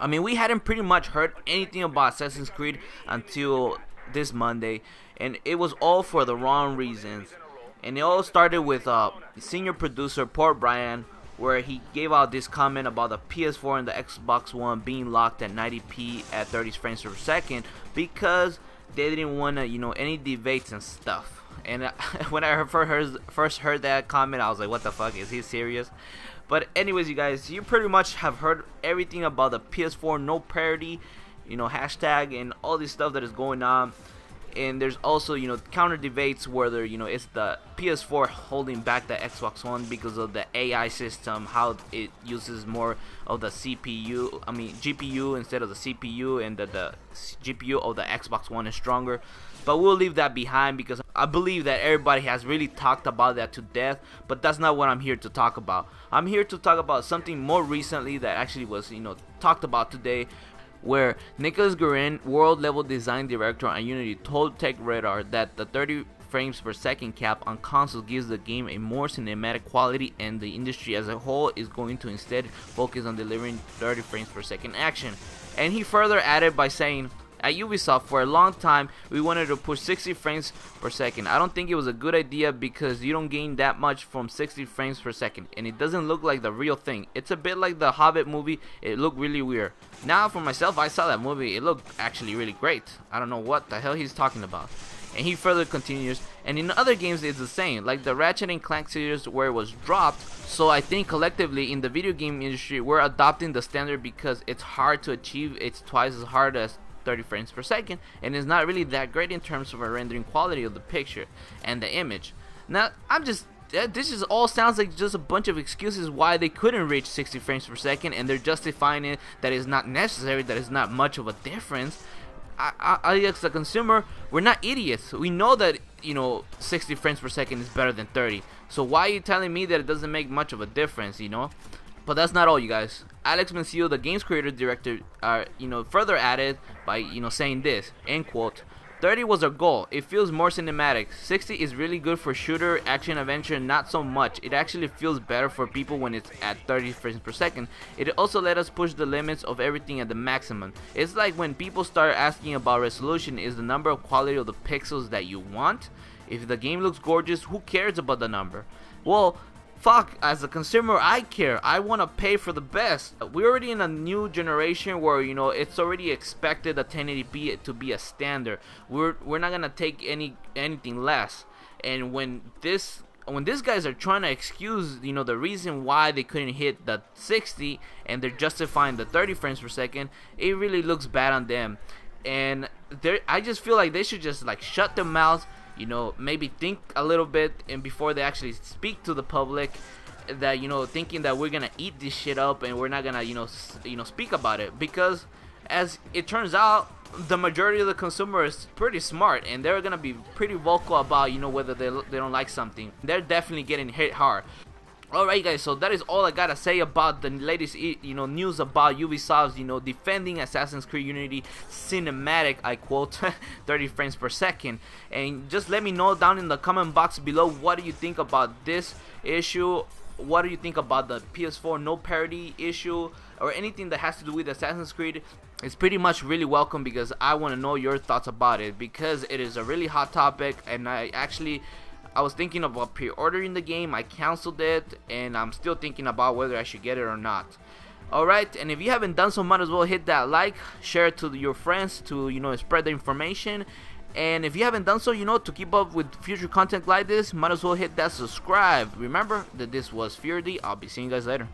I mean, we hadn't pretty much heard anything about Assassin's Creed until this Monday, and it was all for the wrong reasons. And it all started with senior producer Paul Bryan, where he gave out this comment about the PS4 and the Xbox One being locked at 90p at 30 frames per second because they didn't want to, any debates and stuff. And when I first heard that comment, I was like, what the fuck, is he serious? But anyways, you guys, you pretty much have heard everything about the PS4 no parity, hashtag and all this stuff that is going on. And there's also, counter debates whether, it's the PS4 holding back the Xbox One because of the AI system, how it uses more of the GPU instead of the CPU, and the GPU of the Xbox One is stronger. But we'll leave that behind because I believe that everybody has really talked about that to death, but that's not what I'm here to talk about. I'm here to talk about something more recently that actually was, talked about today, where Nicholas Guerin, world level design director on Unity, told TechRadar that the 30 frames per second cap on consoles gives the game a more cinematic quality, and the industry as a whole is going to instead focus on delivering 30 frames per second action. And he further added by saying, at Ubisoft, for a long time, we wanted to push 60 frames per second. I don't think it was a good idea because you don't gain that much from 60 frames per second, and it doesn't look like the real thing. It's a bit like the Hobbit movie. It looked really weird. Now, for myself, I saw that movie. It looked actually really great. I don't know what the hell he's talking about. And he further continues, and in other games it's the same, like the Ratchet & Clank series where it was dropped. So I think collectively in the video game industry, we're adopting the standard because it's hard to achieve. It's twice as hard as 30 frames per second, and it's not really that great in terms of a rendering quality of the picture and the image. Now, this just all sounds like just a bunch of excuses why they couldn't reach 60 frames per second, and they're justifying it that it's not necessary, that it's not much of a difference. I as a consumer, we're not idiots. We know that 60 frames per second is better than 30. So why are you telling me that it doesn't make much of a difference? But that's not all, you guys. Alex Mancillo, the game's creative director, further added by saying this, end quote, 30 was our goal. It feels more cinematic. 60 is really good for shooter, action, adventure, not so much. It actually feels better for people when it's at 30 frames per second. It also let us push the limits of everything at the maximum. It's like when people start asking about resolution, is the number of quality of the pixels that you want? If the game looks gorgeous, who cares about the number? Well, fuck, as a consumer, I care. I want to pay for the best. We're already in a new generation where it's already expected a 1080p to be a standard. We're not gonna take anything less. And when these guys are trying to excuse the reason why they couldn't hit the 60 and they're justifying the 30 frames per second, it really looks bad on them. And I just feel like they should just shut their mouths. Maybe think a little bit, and before they actually speak to the public, that thinking that we're gonna eat this shit up and we're not gonna speak about it, because as it turns out, the majority of the consumer is pretty smart and they're gonna be pretty vocal about whether they don't like something. They're definitely getting hit hard. Alright guys, so that is all I gotta say about the latest news about Ubisoft defending Assassin's Creed Unity cinematic, I quote, 30 frames per second. And just let me know down in the comment box below, what do you think about this issue? What do you think about the PS4 no parity issue, or anything that has to do with Assassin's Creed? It's pretty much really welcome, because I want to know your thoughts about it, because it is a really hot topic. And I was thinking about pre-ordering the game. I canceled it, and I'm still thinking about whether I should get it or not. Alright, and if you haven't done so, might as well hit that like, share it to your friends to spread the information. And if you haven't done so, to keep up with future content like this, might as well hit that subscribe. Remember that this was Fury. I'll be seeing you guys later.